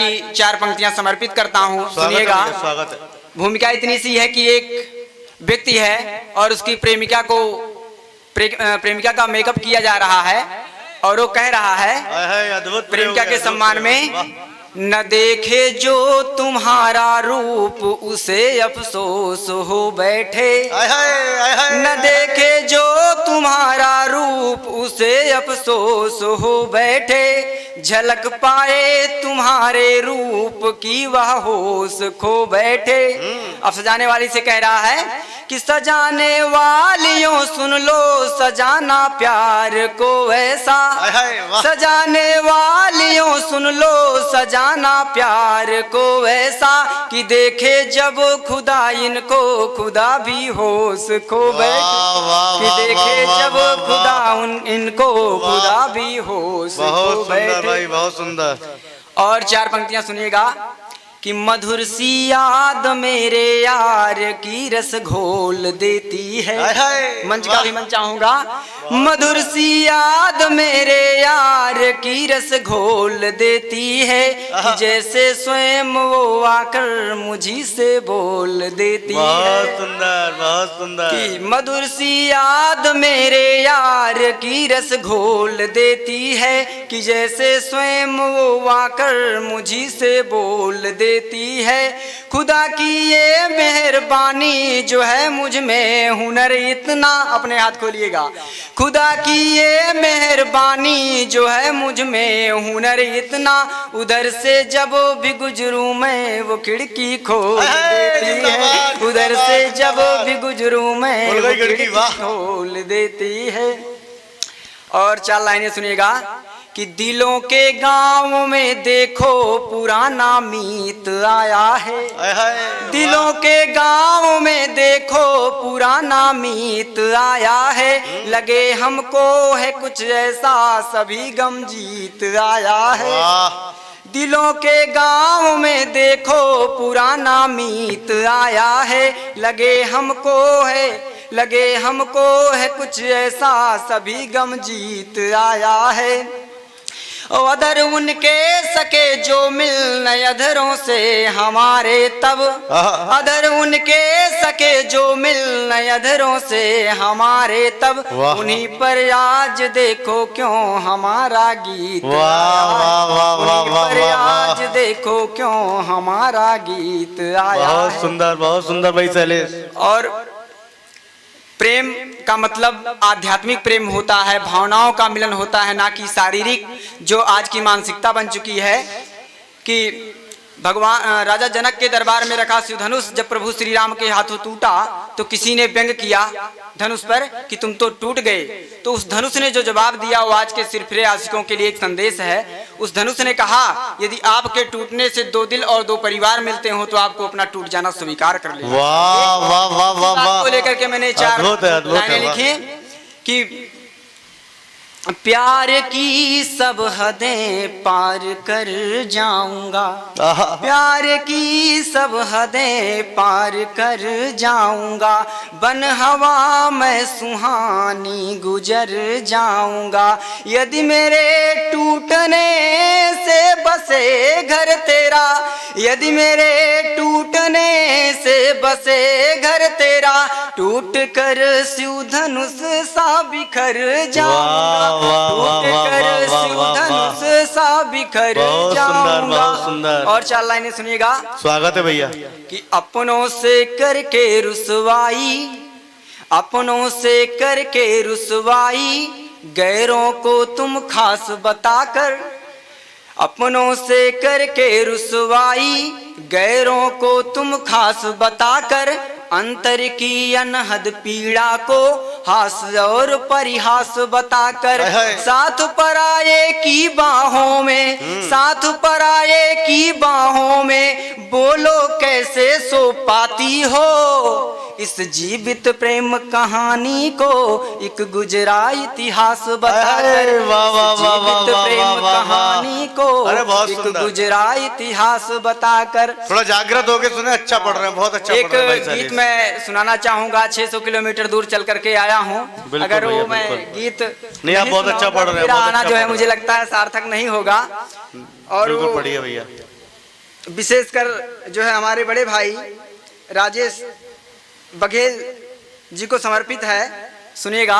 की 4 पंक्तियां समर्पित करता हूं। सुनिएगा। स्वागत है। भूमिका इतनी सी है कि एक व्यक्ति है और उसकी प्रेमिका का मेकअप किया जा रहा है और वो कह रहा है अद्भुत प्रेमिका के सम्मान में, न देखे जो तुम्हारा रूप उसे अफसोस हो बैठे, न देखे जो तुम्हारा रूप उसे अफसोस हो बैठे, झलक पाए तुम्हारे रूप की वह होश खो बैठे। अब सजाने वाली से कह रहा है कि सजाने वालियों सुन लो सजाना प्यार को ऐसा, सजाने वालियों सुन लो सजाना प्यार को ऐसा, कि देखे जब खुदा इनको खुदा भी होश खो बैठे, कि देखे जब खुदा इनको खुदा भी होश खो बैठे। भाई बहुत सुंदर। और 4 पंक्तियां सुनिएगा कि मधुर सी याद मेरे यार की रस घोल देती है। मंच का भी मन चाहूंगा। मधुर सी याद मेरे यार की रस घोल देती है, कि जैसे स्वयं वो आकर मुझी से बोल देती है। बहुत सुंदर, बहुत सुंदर। कि मधुर सी याद मेरे यार की रस घोल देती है, कि जैसे स्वयं वो आकर मुझी से बोल देती है। खुदा की ये मेहरबानी जो है मुझ में हुनर इतना, अपने हाथ खोलिएगा, खुदा की ये मेहरबानी जो है मुझ में हुनर इतना, उधर से जब भी गुजरूं मैं वो खिड़की खोल देती है, उधर से जब भी गुजरूं मैं वो खिड़की खोल देती है। और 4 लाइनें सुनिएगा कि दिलों के गांव में देखो पुराना मीत आया है, दिलों के गांव में देखो पुराना मीत आया है, लगे हमको है कुछ ऐसा सभी गम जीत आया है। दिलों के गांव में देखो पुराना मीत आया है, लगे हमको है कुछ ऐसा सभी गम जीत आया है। अधर उनके सके जो मिलने अधरों से हमारे तब, अधर उनके सके जो मिलने अधरों से हमारे तब, उन्हीं पर आज देखो क्यों हमारा गीत आया, उन्हीं पर आज देखो क्यों हमारा गीत आया। बहुत सुंदर, बहुत सुंदर भाई शैलेश। और प्रेम का मतलब आध्यात्मिक प्रेम होता है, भावनाओं का मिलन होता है, ना कि शारीरिक जो आज की मानसिकता बन चुकी है। कि भगवान राजा जनक के दरबार में रखा शिव धनुष जब प्रभु श्री राम के हाथों टूटा तो किसी ने व्यंग किया धनुष पर कि तुम तो टूट गए। तो उस धनुष ने जो जवाब दिया वो आज के सिरफिरे आशिकों के लिए एक संदेश है। उस धनुष ने कहा यदि आपके टूटने से 2 दिल और 2 परिवार मिलते हो तो आपको अपना टूट जाना स्वीकार कर लेना। वाह वाह वाह वाह वाह। को लेकर के मैंने 4 लाइनें लिखी कि प्यार की सब हदें पार कर जाऊंगा, प्यार की सब हदें पार कर जाऊंगा, बन हवा मैं सुहानी गुजर जाऊंगा, यदि मेरे टूटने से बसे घर तेरा, यदि मेरे टूटने से बसे घर तेरा, टूट कर शिव धनुष सा बिखर जाऊंगा, टूट कर शिव धनुष सा बिखर जाऊंगा। और 4 लाइनें सुनिएगा। स्वागत है भैया। कि अपनों से करके रुसवाई, अपनों से करके रुसवाई, गैरों को तुम खास बताकर, अपनों से करके रुसवाई, गैरों को तुम खास बताकर, अंतर की अनहद पीड़ा को हास और परिहास बताकर, साथ पराये की बाहों में, साथ पराये की बाहों में, बोलो कैसे सो पाती हो, इस जीवित प्रेम कहानी को एक गुजरा इतिहास बताकर, जीवित प्रेम कहानी को एक गुजरा इतिहास बताकर। थोड़ा जागृत होके सुने, अच्छा पढ़ रहे हैं, बहुत अच्छा एक गीत मैं सुनाना चाहूंगा। 600 किलोमीटर दूर चल करके आया हूँ। अगर वो मैं गीत नहीं, आप बहुत अच्छा पढ़ रहे हैं, मेरा आना जो है मुझे लगता है सार्थक नहीं होगा। और बिल्कुल पढ़िए भैया। विशेषकर जो है हमारे बड़े भाई राजेश बघेल जी को समर्पित है। सुनिएगा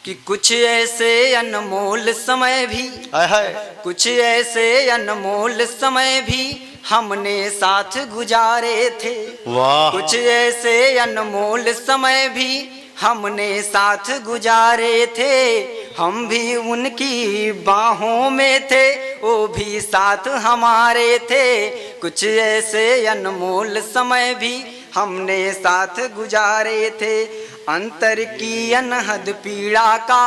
कि कुछ ऐसे अनमोल समय भी, हाय हाय, कुछ ऐसे अनमोल समय भी हमने साथ गुजारे थे। वाह, कुछ ऐसे अनमोल समय भी हमने साथ गुजारे थे। हम भी उनकी बाहों में थे, वो भी साथ हमारे थे। कुछ ऐसे अनमोल समय भी हमने साथ गुजारे थे। अंतर की अनहद पीड़ा का,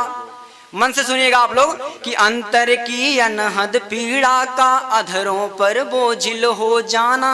मन से सुनिएगा आप लोग, कि अंतर की अनहद पीड़ा का अधरों पर बोझिल हो जाना।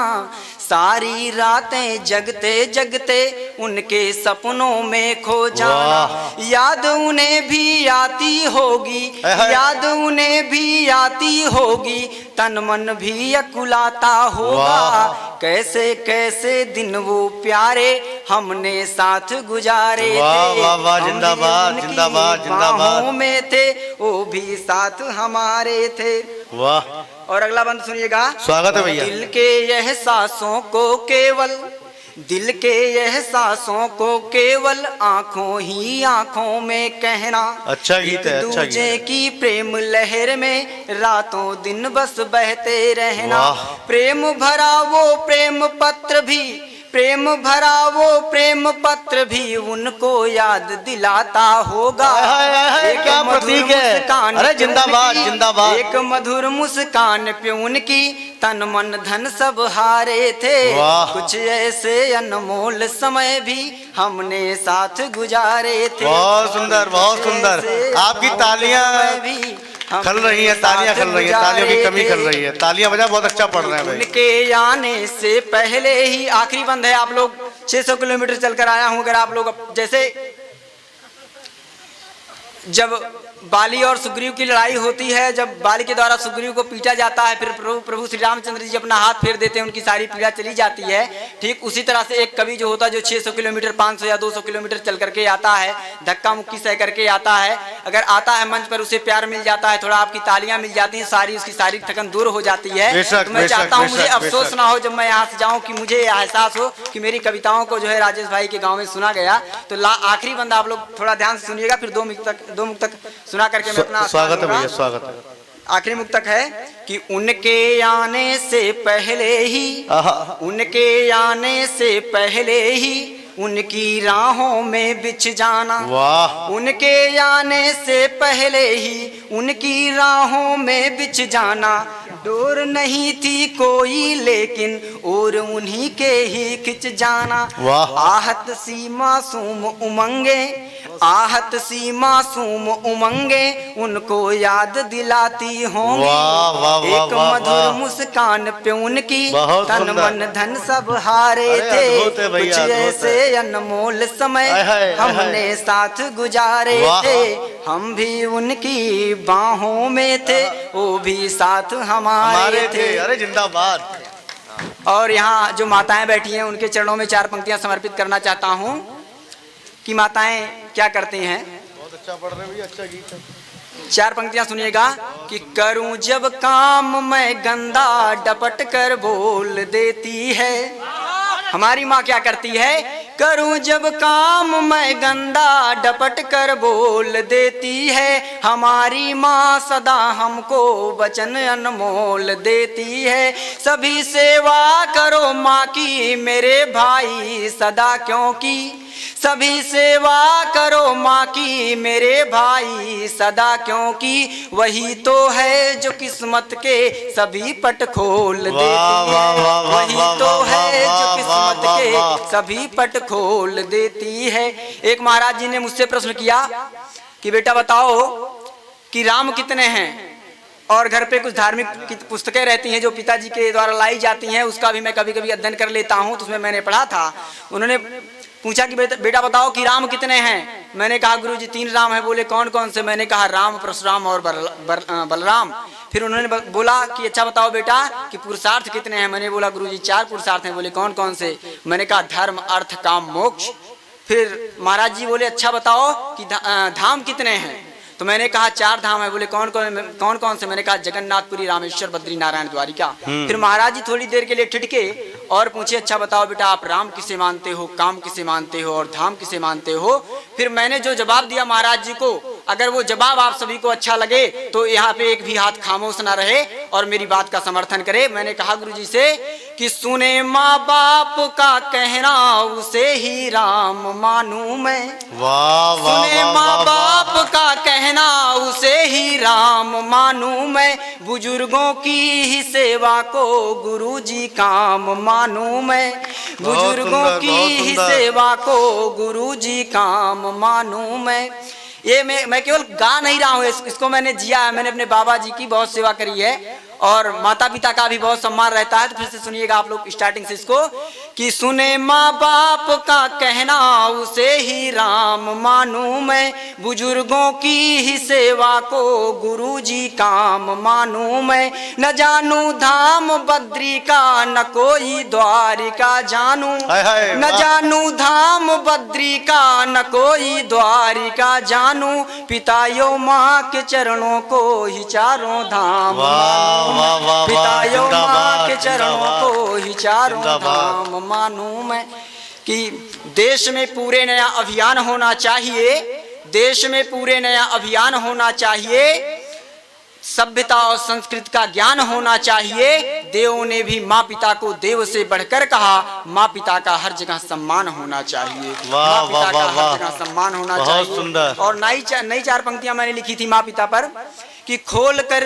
सारी रातें जगते जगते उनके सपनों में खो जाना। याद उन्हें भी आती होगी, याद उन्हें भी आती होगी, तन मन भी अकुलाता होगा। कैसे कैसे दिन वो प्यारे हमने साथ गुजारे थे। वाह वाह, जिंदाबाद जिंदाबाद जिंदाबाद में थे, वो भी साथ हमारे थे। वाह। और अगला बंद सुनिएगा। स्वागत है भैया। दिल के एहसासों को केवल, दिल के एहसासों को केवल आंखों ही आंखों में कहना। अच्छा गीत है, अच्छा गीत है। की प्रेम लहर में रातों दिन बस बहते रहना। प्रेम भरा वो प्रेम पत्र भी, प्रेम भरा वो प्रेम पत्र भी उनको याद दिलाता होगा। एक प्रतीक है। अरे जिंदाबाद जिंदाबाद। एक मधुर मुस्कान पे उनकी तन मन धन सब हारे थे। कुछ ऐसे अनमोल समय भी हमने साथ गुजारे थे। बहुत सुंदर, बहुत सुंदर। आपकी तालियां खल रही है, तालियां खल रही है, तालियों की कमी खल रही है। तालियां बजा, बहुत अच्छा पढ़ रहे हैं भाई। उनके आने से पहले ही, आखिरी बंद है, आप लोग 600 किलोमीटर चलकर आया हूं। अगर आप लोग जैसे जब बाली और सुग्रीव की लड़ाई होती है, जब बाली के द्वारा सुग्रीव को पीटा जाता है, फिर प्रभु श्री रामचंद्र जी अपना हाथ फेर देते हैं, उनकी सारी पीड़ा चली जाती है। ठीक उसी तरह से एक कवि जो होता है, जो 600 किलोमीटर 500 या 200 किलोमीटर चल करके आता है, धक्का मुक्की सह करके आता है, अगर आता है मंच पर, उसे प्यार मिल जाता है, थोड़ा आपकी तालियां मिल जाती हैं, सारी उसकी शारीरिक थकन दूर हो जाती है। तो मैं चाहता हूँ, मुझे अफसोस ना हो जब मैं यहाँ से जाऊँ, कि मुझे एहसास हो कि मेरी कविताओं को जो है राजेश भाई के गाँव में सुना गया। तो आखिरी बंदा आप लोग थोड़ा ध्यान से सुनिएगा, फिर 2 मुक्त तक सुना करके मैं अपना स्वागत है भैया, स्वागत है। आखिरी मुक्तक है कि उनके आने से पहले ही, उनके आने से पहले ही उनकी राहों में बिछ जाना। वाह। उनके आने से पहले ही उनकी राहों में बिछ जाना। डोर नहीं थी कोई लेकिन और उन्हीं के ही खिंच जाना। आहत सी मासूम उमंगे, आहत सी मासूम उमंगे उनको याद दिलाती होंगी। एक मधुर मुस्कान पे उनकी तन मन धन सब हारे थे। कुछ ऐसे अनमोल समय हमने साथ गुजारे थे। हम भी उनकी बाहों में थे, वो भी साथ हमारे थे। अरे जिंदाबाद। और यहाँ जो माताएं बैठी हैं, उनके चरणों में 4 पंक्तियां समर्पित करना चाहता हूँ कि माताएं क्या करती हैं। बहुत अच्छा पढ़ रहे भैया, अच्छा गीत है। 4 पंक्तियां सुनिएगा कि करूं जब काम मैं गंदा डपट कर बोल देती है। हमारी माँ क्या करती है? करूं जब काम मैं गंदा डपट कर बोल देती है। हमारी माँ सदा हमको वचन अनमोल देती है। सभी सेवा करो माँ की मेरे भाई सदा, क्योंकि सभी सेवा करो माँ की मेरे भाई सदा, क्योंकि वही तो है जो किस्मत के सभी पट खोल देती है। वही तो है जो किस्मत के सभी पट खोल देती है। एक महाराज जी ने मुझसे प्रश्न किया कि बेटा बताओ कि राम कितने हैं, और घर पे कुछ धार्मिक पुस्तकें रहती हैं जो पिताजी के द्वारा लाई जाती हैं, उसका भी मैं कभी कभी अध्ययन कर लेता हूँ। तो उसमें मैंने पढ़ा था, उन्होंने पूछा कि बेटा बताओ कि राम कितने हैं। मैंने कहा गुरुजी 3 राम हैं। बोले कौन कौन से? मैंने कहा राम, परशुराम और बलराम। फिर उन्होंने बोला कि अच्छा बताओ बेटा कि पुरुषार्थ कितने हैं। मैंने बोला गुरुजी 4 पुरुषार्थ हैं। बोले कौन कौन से? मैंने कहा धर्म, अर्थ, काम, मोक्ष। फिर महाराज जी बोले अच्छा बताओ कि धाम कितने हैं। तो मैंने कहा 4 धाम है। बोले कौन कौन से? मैंने कहा जगन्नाथपुरी, रामेश्वर, बद्री नारायण, द्वारिका। फिर महाराज जी थोड़ी देर के लिए ठिठके और पूछे, अच्छा बताओ बेटा, आप राम किसे मानते हो, काम किसे मानते हो और धाम किसे मानते हो? फिर मैंने जो जवाब दिया महाराज जी को, अगर वो जवाब आप सभी को अच्छा लगे तो यहाँ पे एक भी हाथ खामोश ना रहे और मेरी बात का समर्थन करे। मैंने कहा गुरु जी से कि सुने माँ बाप का कहना, उसे ही राम मानूं मैं। वाह वाह सुने माँ बाप का कहना, उसे ही राम मानूं मैं। बुजुर्गों की ही सेवा को गुरु जी काम मानूं मैं। बुजुर्गों की ही सेवा को गुरु जी काम मानूं मैं। ये मैं केवल गा नहीं रहा हूँ, इसको मैंने जिया है। मैंने अपने बाबा जी की बहुत सेवा करी है और माता पिता का भी बहुत सम्मान रहता है। तो फिर से सुनिएगा आप लोग स्टार्टिंग से इसको कि सुने माँ बाप का कहना, उसे ही राम मानूं मैं। बुजुर्गों की ही सेवा को गुरु जी काम मानूं मैं। न जानू धाम बद्री का, न कोई द्वारिका जानूं। न जानू धाम बद्री का, न कोई द्वारिका जानूं। पितायो माँ के चरणों को ही चारों धाम मानूं। पितायो माँ के चरणों को ही चारों धाम मानूं मैं। कि देश में पूरे नया अभियान होना चाहिए, देश में पूरे नया अभियान होना चाहिए। सभ्यता और संस्कृति का ज्ञान होना चाहिए। देवों ने भी माँ पिता को देव से बढ़कर कहा, माँ पिता का हर जगह सम्मान होना चाहिए। माँ पिता का हर जगह सम्मान होना चाहिए। सुंदर। और नई 4 पंक्तियां मैंने लिखी थी माँ पिता पर कि खोल कर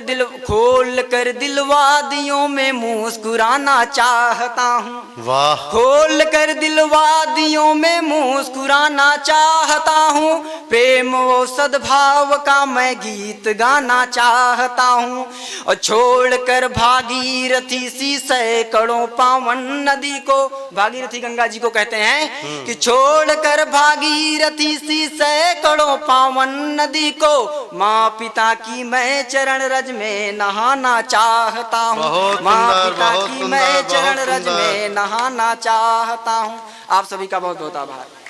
दिल वादियों में मुस्कुराना चाहता हूँ। वाह। खोल कर दिल वादियों में मुस्कुराना चाहता हूँ। प्रेम व सद्भाव का मैं गीत गाना चाहता हूँ। और छोड़ कर भागीरथी सी सैकड़ों पावन नदी को, भागीरथी गंगा जी को कहते हैं, कि छोड़ कर भागीरथी सी सैकड़ों पावन नदी को, माँ पिता की मैं चरण रज में नहाना चाहता हूँ। माँ पिता की मैं चरण रज में नहाना चाहता हूँ। आप सभी का बहुत बहुत आभार।